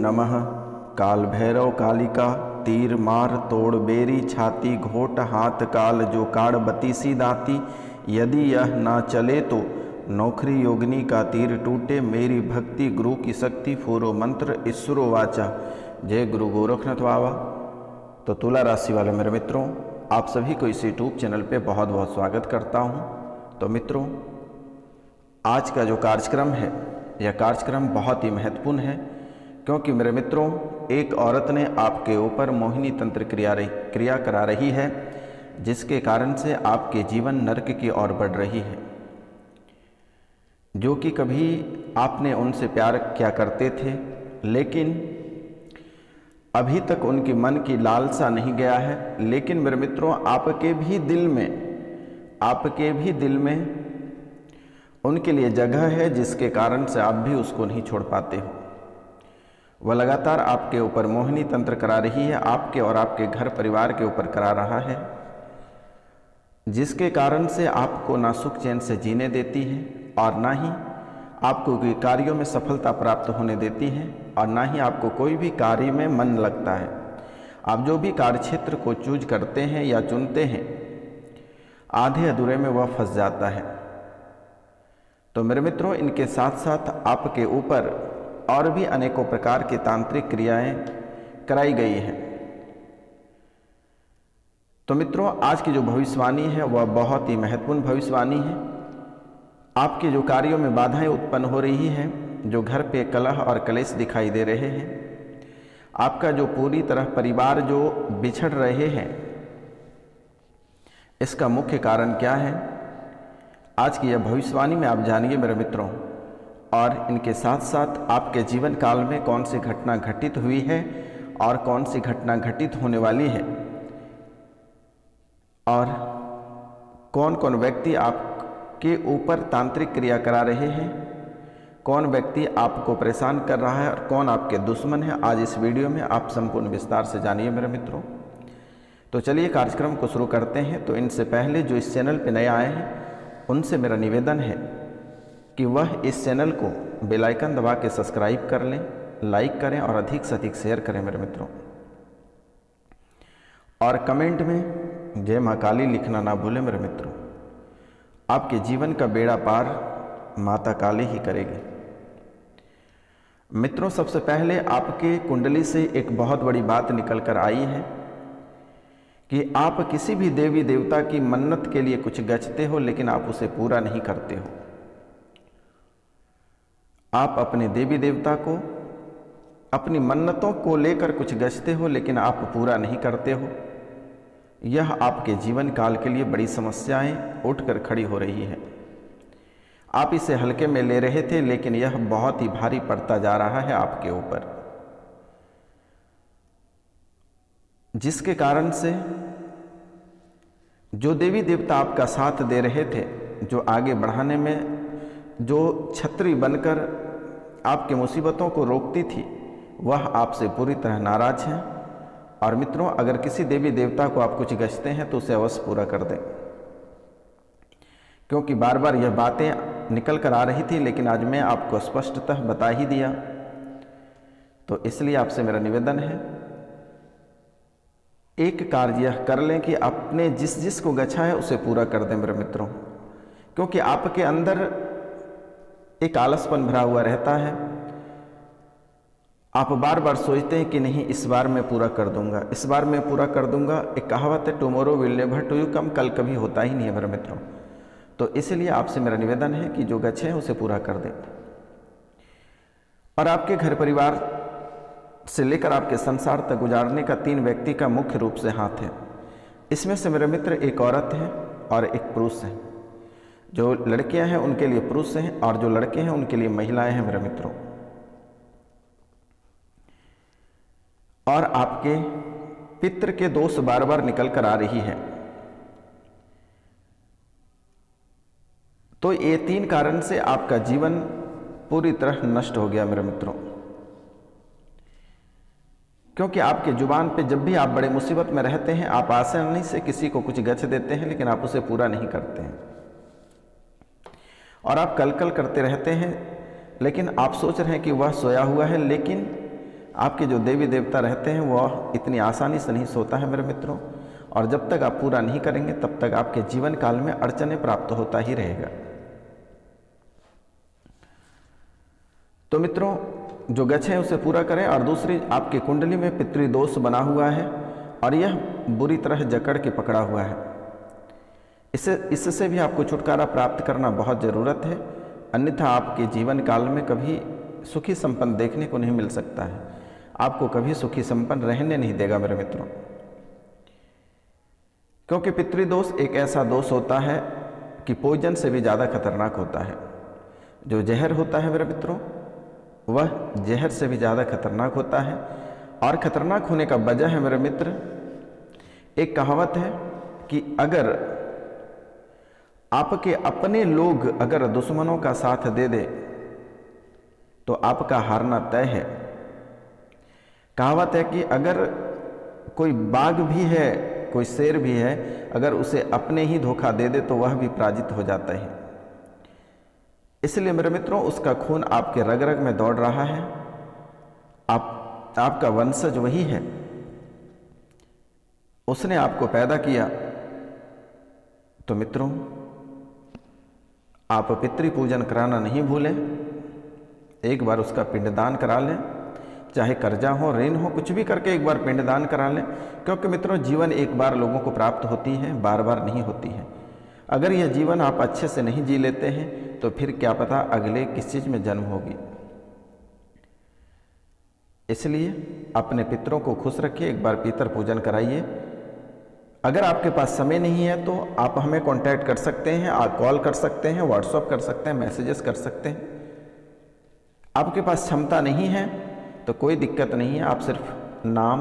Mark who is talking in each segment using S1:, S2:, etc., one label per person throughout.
S1: नमः। काल भैरव कालिका तीर मार तोड़ बेरी छाती घोट हाथ काल जो काड़ बतीसी दाती। यदि यह ना चले तो नौखरी योगिनी का तीर टूटे। मेरी भक्ति गुरु की शक्ति फूरो मंत्र ईश्वरो वाचा। जय गुरु गोरखनाथ बाबा। तो तुला राशि वाले मेरे मित्रों, आप सभी को इस यूट्यूब चैनल पे बहुत बहुत स्वागत करता हूँ। तो मित्रों, आज का जो कार्यक्रम है यह कार्यक्रम बहुत ही महत्वपूर्ण है, क्योंकि मेरे मित्रों एक औरत ने आपके ऊपर मोहिनी तंत्र क्रिया करा रही है, जिसके कारण से आपके जीवन नरक की ओर बढ़ रही है। जो कि कभी आपने उनसे प्यार किया करते थे, लेकिन अभी तक उनके मन की लालसा नहीं गया है। लेकिन मेरे मित्रों, आपके भी दिल में उनके लिए जगह है, जिसके कारण से आप भी उसको नहीं छोड़ पाते हो। वह लगातार आपके ऊपर मोहिनी तंत्र करा रही है, आपके और आपके घर परिवार के ऊपर करा रहा है, जिसके कारण से आपको ना सुख चैन से जीने देती है और ना ही आपको कोई कार्यों में सफलता प्राप्त होने देती है, और ना ही आपको कोई भी कार्य में मन लगता है। आप जो भी कार्य क्षेत्र को चूज करते हैं या चुनते हैं, आधे अधूरे में वह फंस जाता है। तो मेरे मित्रों, इनके साथ साथ आपके ऊपर और भी अनेकों प्रकार की तांत्रिक क्रियाएं कराई गई है। तो मित्रों, आज की जो भविष्यवाणी है वह बहुत ही महत्वपूर्ण भविष्यवाणी है। आपके जो कार्यों में बाधाएं उत्पन्न हो रही हैं, जो घर पे कलह और कलेश दिखाई दे रहे हैं, आपका जो पूरी तरह परिवार जो बिछड़ रहे हैं, इसका मुख्य कारण क्या है, आज की यह भविष्यवाणी में आप जानिए मेरे मित्रों। और इनके साथ साथ आपके जीवन काल में कौन सी घटना घटित हुई है और कौन सी घटना घटित होने वाली है, और कौन कौन व्यक्ति आपके ऊपर तांत्रिक क्रिया करा रहे हैं, कौन व्यक्ति आपको परेशान कर रहा है और कौन आपके दुश्मन है, आज इस वीडियो में आप संपूर्ण विस्तार से जानिए मेरे मित्रों। तो चलिए कार्यक्रम को शुरू करते हैं। तो इनसे पहले जो इस चैनल पर नए आए हैं, उनसे मेरा निवेदन है कि वह इस चैनल को बेल आइकन दबा के सब्सक्राइब कर लें, लाइक करें और अधिक से अधिक शेयर करें मेरे मित्रों। और कमेंट में जय माँ काली लिखना ना भूलें मेरे मित्रों। आपके जीवन का बेड़ा पार माता काली ही करेगी। मित्रों, सबसे पहले आपके कुंडली से एक बहुत बड़ी बात निकल कर आई है कि आप किसी भी देवी देवता की मन्नत के लिए कुछ गछते हो, लेकिन आप उसे पूरा नहीं करते हो। आप अपने देवी देवता को अपनी मन्नतों को लेकर कुछ गछते हो, लेकिन आप पूरा नहीं करते हो। यह आपके जीवन काल के लिए बड़ी समस्याएं उठकर खड़ी हो रही है। आप इसे हल्के में ले रहे थे, लेकिन यह बहुत ही भारी पड़ता जा रहा है आपके ऊपर, जिसके कारण से जो देवी देवता आपका साथ दे रहे थे, जो आगे बढ़ाने में जो छतरी बनकर आपके मुसीबतों को रोकती थी, वह आपसे पूरी तरह नाराज हैं। और मित्रों, अगर किसी देवी देवता को आप कुछ गछते हैं तो उसे अवश्य पूरा कर दें, क्योंकि बार बार यह बातें निकल कर आ रही थी, लेकिन आज मैं आपको स्पष्टतः बता ही दिया। तो इसलिए आपसे मेरा निवेदन है, एक कार्य यह कर लें कि अपने जिस को गछा है उसे पूरा कर दें मेरे मित्रों, क्योंकि आपके अंदर एक आलसपन भरा हुआ रहता है। आप बार बार सोचते हैं कि नहीं, इस बार मैं पूरा कर दूंगा, इस बार मैं पूरा कर दूंगा। एक कहावत है, tomorrow will never to you come, कल कभी होता ही नहीं है मेरे मित्रों। तो इसलिए आपसे मेरा निवेदन है कि जो गच्छे हैं उसे पूरा कर दें। और आपके घर परिवार से लेकर आपके संसार तक गुजारने का 3 व्यक्ति का मुख्य रूप से हाथ है। इसमें से मेरे मित्र एक औरत है और एक पुरुष है। जो लड़कियां हैं उनके लिए पुरुष हैं, और जो लड़के हैं उनके लिए महिलाएं हैं मेरे मित्रों। और आपके पितृ के दोष बार बार निकल कर आ रही है। तो ये 3 कारण से आपका जीवन पूरी तरह नष्ट हो गया मेरे मित्रों, क्योंकि आपके जुबान पे जब भी आप बड़े मुसीबत में रहते हैं, आप आसानी से किसी को कुछ गछ देते हैं, लेकिन आप उसे पूरा नहीं करते हैं। और आप कल कल करते रहते हैं, लेकिन आप सोच रहे हैं कि वह सोया हुआ है, लेकिन आपके जो देवी देवता रहते हैं वह इतनी आसानी से नहीं सोता है मेरे मित्रों, और जब तक आप पूरा नहीं करेंगे तब तक आपके जीवन काल में अड़चने प्राप्त होता ही रहेगा। तो मित्रों, जो गच्छ है उसे पूरा करें। और दूसरी, आपकी कुंडली में पितृदोष बना हुआ है और यह बुरी तरह जकड़ के पकड़ा हुआ है। इससे भी आपको छुटकारा प्राप्त करना बहुत ज़रूरत है, अन्यथा आपके जीवन काल में कभी सुखी संपन्न देखने को नहीं मिल सकता है, आपको कभी सुखी संपन्न रहने नहीं देगा मेरे मित्रों। क्योंकि पितृदोष एक ऐसा दोष होता है कि पॉइजन से भी ज़्यादा खतरनाक होता है। जो जहर होता है मेरे मित्रों, वह जहर से भी ज़्यादा खतरनाक होता है। और खतरनाक होने का वजह है मेरे मित्र, एक कहावत है कि अगर आपके अपने लोग अगर दुश्मनों का साथ दे दे तो आपका हारना तय है। कहावत है कि अगर कोई बाघ भी है, कोई शेर भी है, अगर उसे अपने ही धोखा दे दे तो वह भी पराजित हो जाता है। इसलिए मेरे मित्रों, उसका खून आपके रग रग में दौड़ रहा है, आपका वंशज वही है, उसने आपको पैदा किया। तो मित्रों, आप पितृ पूजन कराना नहीं भूलें, एक बार उसका पिंडदान करा लें, चाहे कर्जा हो, ऋण हो, कुछ भी करके एक बार पिंडदान करा लें। क्योंकि मित्रों, जीवन एक बार लोगों को प्राप्त होती है, बार बार नहीं होती है। अगर यह जीवन आप अच्छे से नहीं जी लेते हैं तो फिर क्या पता अगले किस चीज़ में जन्म होगी। इसलिए अपने पितरों को खुश रखिए, एक बार पितर पूजन कराइए। अगर आपके पास समय नहीं है तो आप हमें कांटेक्ट कर सकते हैं, आप कॉल कर सकते हैं, व्हाट्सएप कर सकते हैं, मैसेजेस कर सकते हैं। आपके पास क्षमता नहीं है तो कोई दिक्कत नहीं है, आप सिर्फ नाम,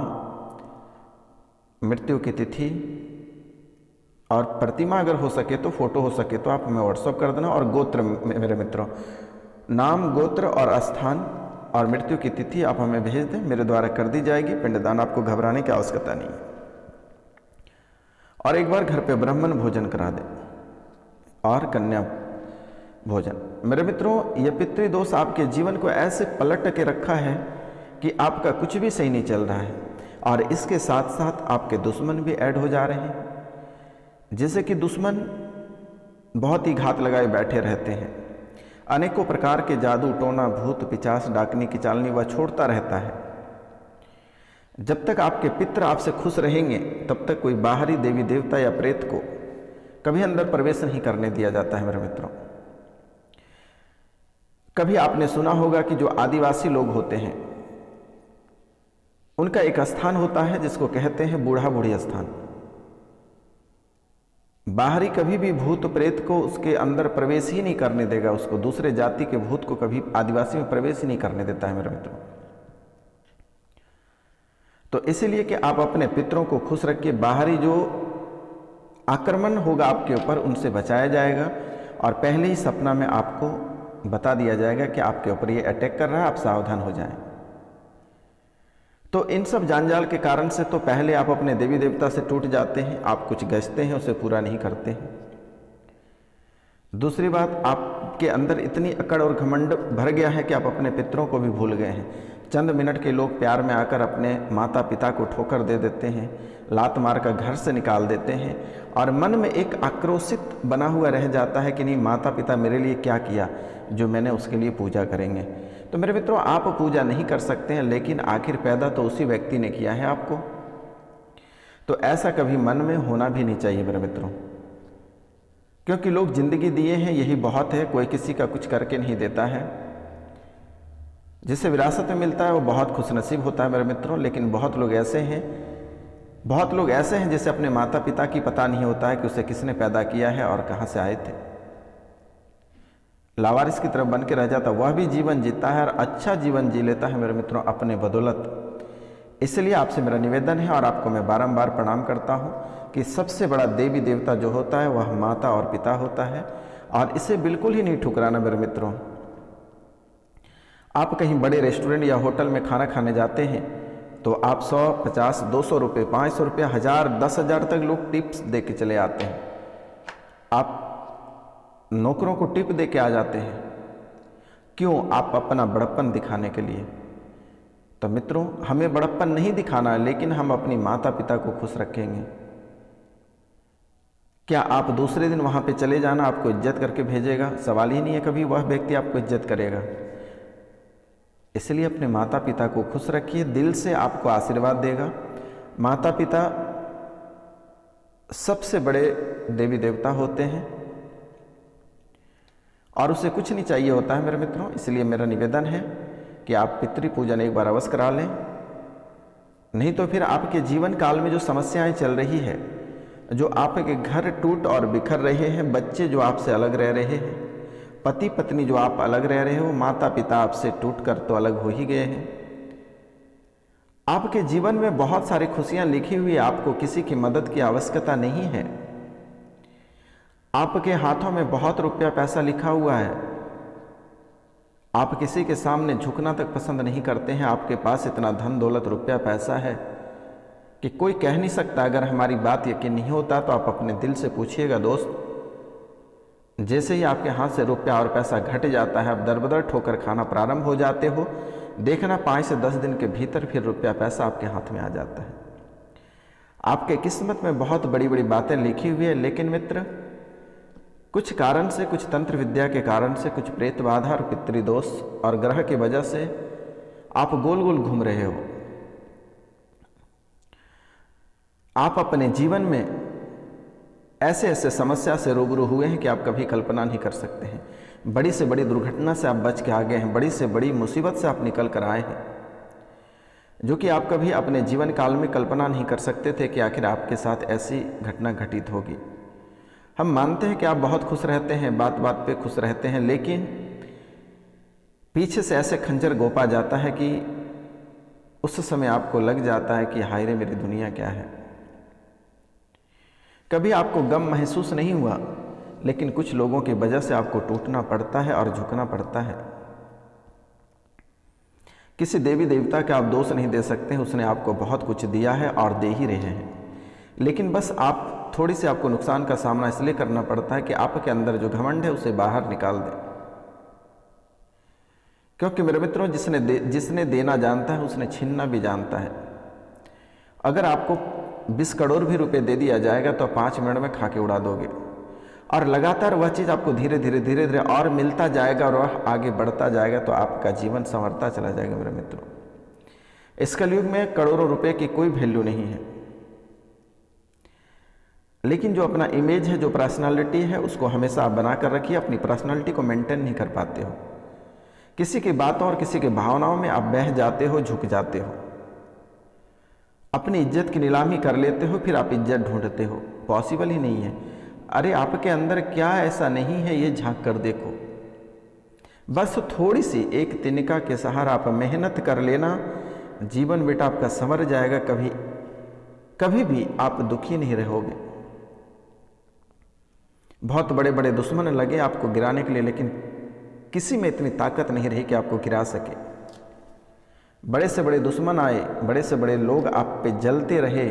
S1: मृत्यु की तिथि और प्रतिमा, अगर हो सके तो फोटो हो सके तो आप हमें व्हाट्सएप कर देना। और गोत्र मेरे मित्रों, नाम, गोत्र और स्थान और मृत्यु की तिथि आप हमें भेज दें, मेरे द्वारा कर दी जाएगी। पिंडदान आपको घबराने की आवश्यकता नहीं है। और एक बार घर पे ब्राह्मण भोजन करा दें और कन्या भोजन। मेरे मित्रों, यह पितृदोष आपके जीवन को ऐसे पलट के रखा है कि आपका कुछ भी सही नहीं चल रहा है, और इसके साथ साथ आपके दुश्मन भी ऐड हो जा रहे हैं। जैसे कि दुश्मन बहुत ही घात लगाए बैठे रहते हैं, अनेकों प्रकार के जादू टोना, भूत पिचास, डाकनी की चालनी वह छोड़ता रहता है। जब तक आपके पितर आपसे खुश रहेंगे तब तक कोई बाहरी देवी देवता या प्रेत को कभी अंदर प्रवेश नहीं करने दिया जाता है मेरे मित्रों। कभी आपने सुना होगा कि जो आदिवासी लोग होते हैं उनका एक स्थान होता है जिसको कहते हैं बूढ़ा बूढ़ी स्थान। बाहरी कभी भी भूत प्रेत को उसके अंदर प्रवेश ही नहीं करने देगा, उसको दूसरे जाति के भूत को कभी आदिवासी में प्रवेश ही नहीं करने देता है मेरे मित्रों। तो इसीलिए कि आप अपने पितरों को खुश रखिए, बाहरी जो आक्रमण होगा आपके ऊपर उनसे बचाया जाएगा, और पहले ही सपना में आपको बता दिया जाएगा कि आपके ऊपर ये अटैक कर रहा है, आप सावधान हो जाएं। तो इन सब जांजाल के कारण से तो पहले आप अपने देवी देवता से टूट जाते हैं, आप कुछ गजते हैं उसे पूरा नहीं करते हैं। दूसरी बात, आपके अंदर इतनी अकड़ और घमंड भर गया है कि आप अपने पितरों को भी भूल गए हैं। चंद मिनट के लोग प्यार में आकर अपने माता पिता को ठोकर दे देते हैं, लात मार कर घर से निकाल देते हैं, और मन में एक आक्रोशित बना हुआ रह जाता है कि नहीं, माता पिता मेरे लिए क्या किया जो मैंने उसके लिए पूजा करेंगे। तो मेरे मित्रों, आप पूजा नहीं कर सकते हैं, लेकिन आखिर पैदा तो उसी व्यक्ति ने किया है आपको। तो ऐसा कभी मन में होना भी नहीं चाहिए मेरे मित्रों, क्योंकि लोग जिंदगी दिए हैं यही बहुत है, कोई किसी का कुछ करके नहीं देता है। जिसे विरासत में मिलता है वो बहुत खुशनसीब होता है मेरे मित्रों, लेकिन बहुत लोग ऐसे हैं जिसे अपने माता पिता की पता नहीं होता है कि उसे किसने पैदा किया है और कहाँ से आए थे। लावारिस की तरफ बन के रह जाता, वह भी जीवन जीता है और अच्छा जीवन जी लेता है मेरे मित्रों अपने बदौलत। इसलिए आपसे मेरा निवेदन है और आपको मैं बारंबार प्रणाम करता हूँ कि सबसे बड़ा देवी देवता जो होता है वह माता और पिता होता है, और इसे बिल्कुल ही नहीं ठुकराना मेरे मित्रों। आप कहीं बड़े रेस्टोरेंट या होटल में खाना खाने जाते हैं तो आप 100, 50, 200 रुपये, 500 रुपये, 1000, 10,000 तक लोग टिप्स दे के चले आते हैं। आप नौकरों को टिप दे के आ जाते हैं, क्यों? आप अपना बड़प्पन दिखाने के लिए। तो मित्रों, हमें बड़प्पन नहीं दिखाना है, लेकिन हम अपनी माता पिता को खुश रखेंगे। क्या आप दूसरे दिन वहाँ पे चले जाना, आपको इज्जत करके भेजेगा? सवाल ही नहीं है कभी वह व्यक्ति आपको इज्जत करेगा। इसलिए अपने माता पिता को खुश रखिए, दिल से आपको आशीर्वाद देगा। माता पिता सबसे बड़े देवी देवता होते हैं और उसे कुछ नहीं चाहिए होता है मेरे मित्रों। इसलिए मेरा निवेदन है कि आप पितृ पूजन एक बार अवश्य करा लें, नहीं तो फिर आपके जीवन काल में जो समस्याएं चल रही है, जो आपके घर टूट और बिखर रहे हैं, बच्चे जो आपसे अलग रह रहे हैं, पति पत्नी जो आप अलग रह रहे हो, माता पिता आपसे टूट कर तो अलग हो ही गए हैं। आपके जीवन में बहुत सारी खुशियां लिखी हुई है, आपको किसी की मदद की आवश्यकता नहीं है। आपके हाथों में बहुत रुपया पैसा लिखा हुआ है, आप किसी के सामने झुकना तक पसंद नहीं करते हैं। आपके पास इतना धन दौलत रुपया पैसा है कि कोई कह नहीं सकता। अगर हमारी बात यकीन नहीं होता तो आप अपने दिल से पूछिएगा दोस्त, जैसे ही आपके हाथ से रुपया और पैसा घट जाता है, आप दरबदर ठोकर खाना प्रारंभ हो जाते हो, देखना 5 से 10 दिन के भीतर फिर रुपया पैसा आपके हाथ में आ जाता है। आपके किस्मत में बहुत बड़ी बड़ी बातें लिखी हुई है, लेकिन मित्र कुछ कारण से, कुछ तंत्र विद्या के कारण से, कुछ प्रेत बाधा और पितृदोष और ग्रह की वजह से आप गोल गोल घूम रहे हो। आप अपने जीवन में ऐसे ऐसे समस्या से रूबरू हुए हैं कि आप कभी कल्पना नहीं कर सकते हैं। बड़ी से बड़ी दुर्घटना से आप बच के आ गए हैं, बड़ी से बड़ी मुसीबत से आप निकल कर आए हैं, जो कि आप कभी अपने जीवन काल में कल्पना नहीं कर सकते थे कि आखिर आपके साथ ऐसी घटना घटित होगी। हम मानते हैं कि आप बहुत खुश रहते हैं, बात बात पे खुश रहते हैं, लेकिन पीछे से ऐसे खंजर गोपा जाता है कि उस समय आपको लग जाता है कि हाय रे मेरी दुनिया क्या है। कभी आपको गम महसूस नहीं हुआ, लेकिन कुछ लोगों की वजह से आपको टूटना पड़ता है और झुकना पड़ता है। किसी देवी देवता का आप दोष नहीं दे सकते, उसने आपको बहुत कुछ दिया है और दे ही रहे हैं, लेकिन बस आप थोड़ी सी आपको नुकसान का सामना इसलिए करना पड़ता है कि आपके अंदर जो घमंड है उसे बाहर निकाल दें। क्योंकि मेरे मित्रों, जिसने देना जानता है उसने छीनना भी जानता है। अगर आपको 20 करोड़ भी रुपए दे दिया जाएगा तो 5 मिनट में खा के उड़ा दोगे, और लगातार वह चीज़ आपको धीरे धीरे धीरे धीरे और मिलता जाएगा और वह आगे बढ़ता जाएगा, तो आपका जीवन संवरता चला जाएगा मेरे मित्रों। इस कलयुग में करोड़ों रुपए की कोई वैल्यू नहीं है, लेकिन जो अपना इमेज है, जो पर्सनालिटी है, उसको हमेशा आप बना कर रखिए। अपनी पर्सनालिटी को मेंटेन नहीं कर पाते हो, किसी की बातों और किसी की भावनाओं में आप बह जाते हो, झुक जाते हो, अपनी इज्जत की नीलामी कर लेते हो, फिर आप इज्जत ढूंढते हो। पॉसिबल ही नहीं है। अरे आपके अंदर क्या ऐसा नहीं है, ये झांक कर देखो। बस थोड़ी सी एक तिनका के सहारा आप मेहनत कर लेना, जीवन बेटा आपका संवर जाएगा। कभी भी आप दुखी नहीं रहोगे। बहुत बड़े बड़े दुश्मन लगे आपको गिराने के लिए, लेकिन किसी में इतनी ताकत नहीं रही कि आपको गिरा सके। बड़े से बड़े दुश्मन आए, बड़े से बड़े लोग आप पे जलते रहे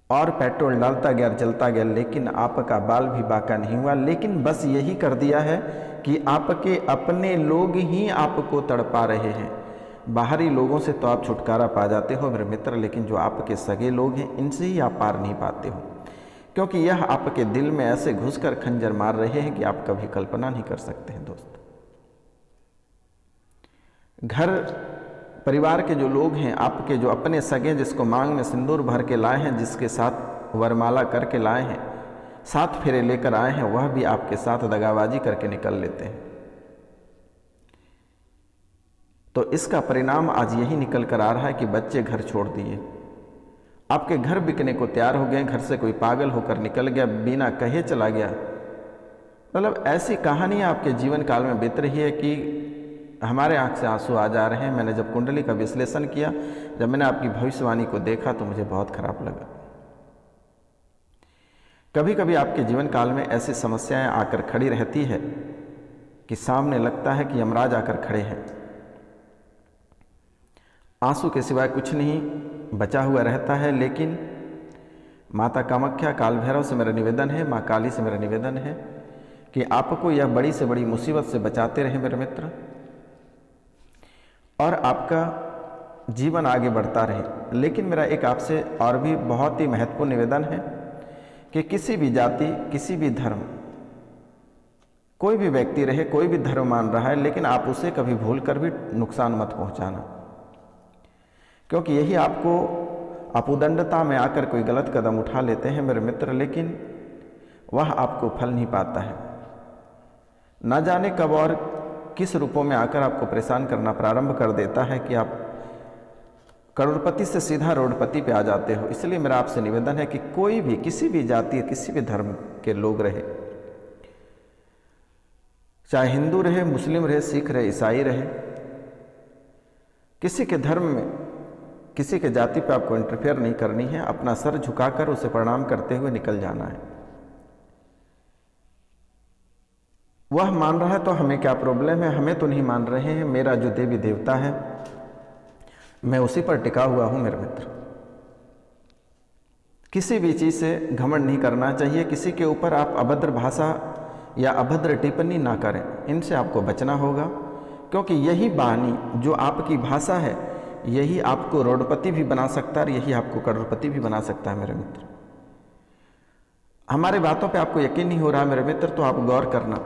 S1: और पेट्रोल डालता गया, जलता गया, लेकिन आपका बाल भी बाका नहीं हुआ। लेकिन बस यही कर दिया है कि आपके अपने लोग ही आपको तड़पा रहे हैं। बाहरी लोगों से तो आप छुटकारा पा जाते हो मेरे मित्र, लेकिन जो आपके सगे लोग हैं इनसे ही आप पार नहीं पाते हो, क्योंकि यह आपके दिल में ऐसे घुसकर खंजर मार रहे हैं कि आप कभी कल्पना नहीं कर सकते हैं दोस्त। घर परिवार के जो लोग हैं, आपके जो अपने सगे, जिसको मांग में सिंदूर भर के लाए हैं, जिसके साथ वरमाला करके लाए हैं, 7 फेरे लेकर आए हैं, वह भी आपके साथ दगाबाजी करके निकल लेते हैं। तो इसका परिणाम आज यही निकल कर आ रहा है कि बच्चे घर छोड़ दिए, आपके घर बिकने को तैयार हो गए, घर से कोई पागल होकर निकल गया, बिना कहे चला गया। मतलब ऐसी कहानियाँ आपके जीवन काल में बीत रही है कि हमारे आंख से आंसू आ जा रहे हैं। मैंने जब कुंडली का विश्लेषण किया, जब मैंने आपकी भविष्यवाणी को देखा, तो मुझे बहुत खराब लगा। कभी कभी आपके जीवन काल में ऐसी समस्याएं आकर खड़ी रहती है कि सामने लगता है कि यमराज आकर खड़े हैं। आंसू के सिवाय कुछ नहीं बचा हुआ रहता है, लेकिन माता कामाख्या, काल भैरव से मेरा निवेदन है, माँ काली से मेरा निवेदन है कि आपको यह बड़ी से बड़ी मुसीबत से बचाते रहे मेरे मित्र। और आपका जीवन आगे बढ़ता रहे। लेकिन मेरा एक आपसे और भी बहुत ही महत्वपूर्ण निवेदन है कि किसी भी जाति, किसी भी धर्म, कोई भी व्यक्ति रहे, कोई भी धर्म मान रहा है, लेकिन आप उसे कभी भूल कर भी नुकसान मत पहुंचाना, क्योंकि यही आपको, आप उदंडता में आकर कोई गलत कदम उठा लेते हैं मेरे मित्र, लेकिन वह आपको फल नहीं पाता है। ना जाने कब और किस रूपों में आकर आपको परेशान करना प्रारंभ कर देता है कि आप करोड़पति से सीधा रोडपति पे आ जाते हो। इसलिए मेरा आपसे निवेदन है कि कोई भी, किसी भी जाति, किसी भी धर्म के लोग रहे, चाहे हिंदू रहे, मुस्लिम रहे, सिख रहे, ईसाई रहे, किसी के धर्म में, किसी के जाति पे आपको इंटरफेयर नहीं करनी है। अपना सर झुकाकर उसे प्रणाम करते हुए निकल जाना है। वह मान रहा है तो हमें क्या प्रॉब्लम है, हमें तो नहीं मान रहे हैं। मेरा जो देवी देवता है मैं उसी पर टिका हुआ हूं मेरे मित्र। किसी भी चीज से घमंड नहीं करना चाहिए। किसी के ऊपर आप अभद्र भाषा या अभद्र टिप्पणी ना करें, इनसे आपको बचना होगा, क्योंकि यही वाणी जो आपकी भाषा है, यही आपको रोडपति भी बना सकता है और यही आपको करोड़पति भी बना सकता है मेरे मित्र। हमारे बातों पे आपको यकीन नहीं हो रहा मेरे मित्र, तो आप गौर करना।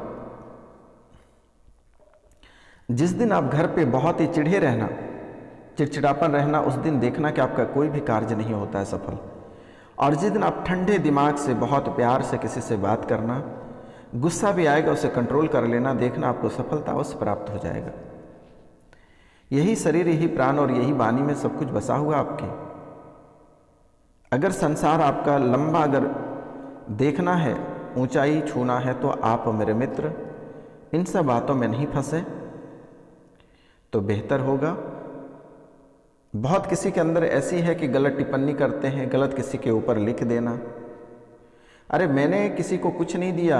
S1: जिस दिन आप घर पे बहुत ही चिढ़े रहना, चिड़चिड़ापन रहना, उस दिन देखना कि आपका कोई भी कार्य नहीं होता है सफल। और जिस दिन आप ठंडे दिमाग से बहुत प्यार से किसी से बात करना, गुस्सा भी आएगा उसे कंट्रोल कर लेना, देखना आपको सफलता अवश्य प्राप्त हो जाएगा। यही शरीर, यही प्राण और यही वाणी में सब कुछ बसा हुआ आपके। अगर संसार आपका लंबा अगर देखना है, ऊंचाई छूना है, तो आप मेरे मित्र इन सब बातों में नहीं फंसे तो बेहतर होगा। बहुत किसी के अंदर ऐसी है कि गलत टिप्पणी करते हैं, गलत किसी के ऊपर लिख देना। अरे मैंने किसी को कुछ नहीं दिया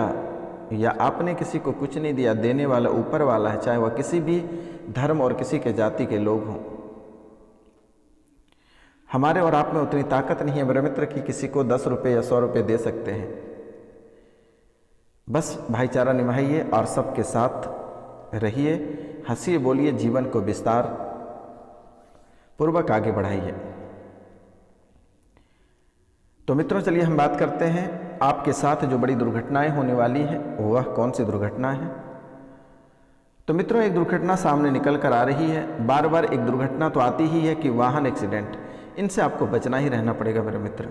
S1: या आपने किसी को कुछ नहीं दिया, देने वाला ऊपर वाला है, चाहे वह किसी भी धर्म और किसी के जाति के लोग हों। हमारे और आप में उतनी ताकत नहीं है मेरे मित्र कि किसी को 10 रुपये या 100 रुपये दे सकते हैं। बस भाईचारा निभाइए और सबके साथ रहिए, हंसिए, बोलिए, जीवन को विस्तार पूर्वक आगे बढ़ाइए। तो मित्रों चलिए हम बात करते हैं आपके साथ जो बड़ी दुर्घटनाएं होने वाली है, वह कौन सी दुर्घटना है। तो मित्रों एक दुर्घटना सामने निकल कर आ रही है। बार बार एक दुर्घटना तो आती ही है कि वाहन एक्सीडेंट, इनसे आपको बचना ही रहना पड़ेगा मेरे मित्र।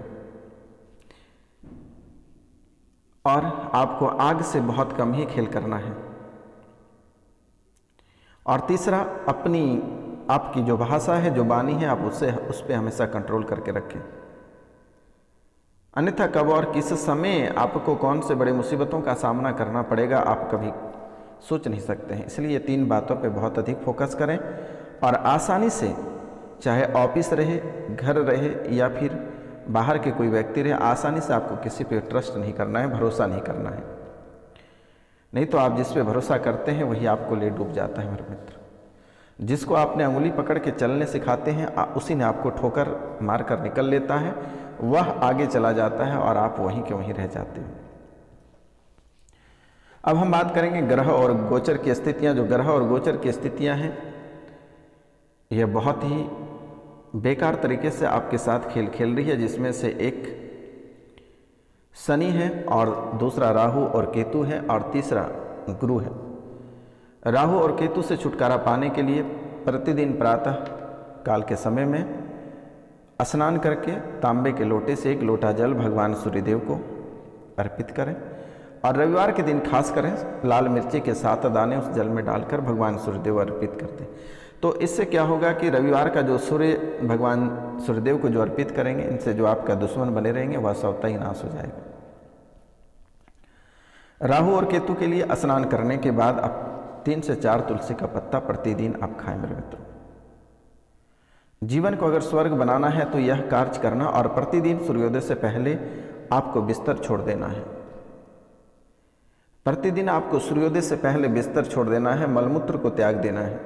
S1: और आपको आग से बहुत कम ही खेल करना है। और तीसरा, आपकी जो भाषा है, जो वाणी है, आप उस पर हमेशा कंट्रोल करके रखें। अन्यथा कब और किस समय आपको कौन से बड़े मुसीबतों का सामना करना पड़ेगा, आप कभी सोच नहीं सकते हैं। इसलिए 3 बातों पे बहुत अधिक फोकस करें और आसानी से, चाहे ऑफिस रहे, घर रहे या फिर बाहर के कोई व्यक्ति रहे, आसानी से आपको किसी पे ट्रस्ट नहीं करना है, भरोसा नहीं करना है। नहीं तो आप जिस पे भरोसा करते हैं वही आपको ले डूब जाता है मेरे मित्र। जिसको आपने अंगुली पकड़ के चलने सिखाते हैं, उसी ने आपको ठोकर मार कर निकल लेता है, वह आगे चला जाता है और आप वहीं के वहीं रह जाते हो। अब हम बात करेंगे ग्रह और गोचर की स्थितियां। जो ग्रह और गोचर की स्थितियां हैं, यह बहुत ही बेकार तरीके से आपके साथ खेल खेल रही है, जिसमें से एक शनि है और दूसरा राहु और केतु है और तीसरा गुरु है। राहु और केतु से छुटकारा पाने के लिए प्रतिदिन प्रातः काल के समय में स्नान करके तांबे के लोटे से 1 लोटा जल भगवान सूर्यदेव को अर्पित करें और रविवार के दिन खास करें लाल मिर्ची के 7 दाने उस जल में डालकर भगवान सूर्यदेव अर्पित कर दें। तो इससे क्या होगा कि रविवार का जो सूर्य भगवान सूर्यदेव को जो अर्पित करेंगे, इनसे जो आपका दुश्मन बने रहेंगे वह स्वतः ही नाश हो जाएगा। राहु और केतु के लिए स्नान करने के बाद आप 3 से 4 तुलसी का पत्ता प्रतिदिन आप खाएं मेरे मित्रों। जीवन को अगर स्वर्ग बनाना है तो यह कार्य करना और प्रतिदिन सूर्योदय से पहले आपको बिस्तर छोड़ देना है। प्रतिदिन आपको सूर्योदय से पहले बिस्तर छोड़ देना है, मलमूत्र को त्याग देना है।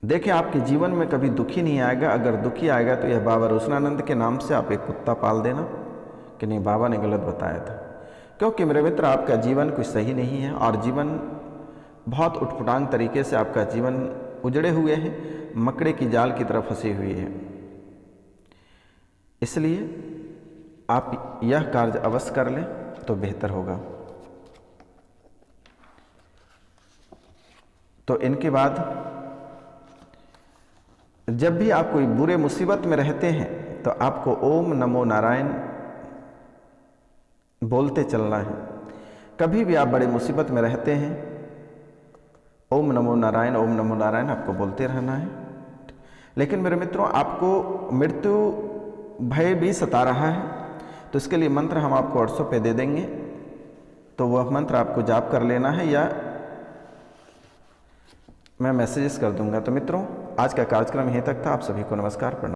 S1: देखिए आपके जीवन में कभी दुखी नहीं आएगा। अगर दुखी आएगा तो यह बाबा रोशनानंद के नाम से आप एक कुत्ता पाल देना कि नहीं, बाबा ने गलत बताया था। क्योंकि मेरे मित्र आपका जीवन कुछ सही नहीं है और जीवन बहुत उटपटांग तरीके से आपका जीवन उजड़े हुए हैं, मकड़े की जाल की तरह फंसे हुए हैं। इसलिए आप यह कार्य अवश्य कर लें तो बेहतर होगा। तो इनके बाद जब भी आप कोई बुरे मुसीबत में रहते हैं तो आपको ओम नमो नारायण बोलते चलना है। कभी भी आप बड़े मुसीबत में रहते हैं, ओम नमो नारायण आपको बोलते रहना है। लेकिन मेरे मित्रों, आपको मृत्यु भय भी सता रहा है, तो इसके लिए मंत्र हम आपको WhatsApp पे दे देंगे, तो वह मंत्र आपको जाप कर लेना है या मैं मैसेजेस कर दूंगा। तो मित्रों, आज का कार्यक्रम यहीं तक था। आप सभी को नमस्कार, प्रणाम।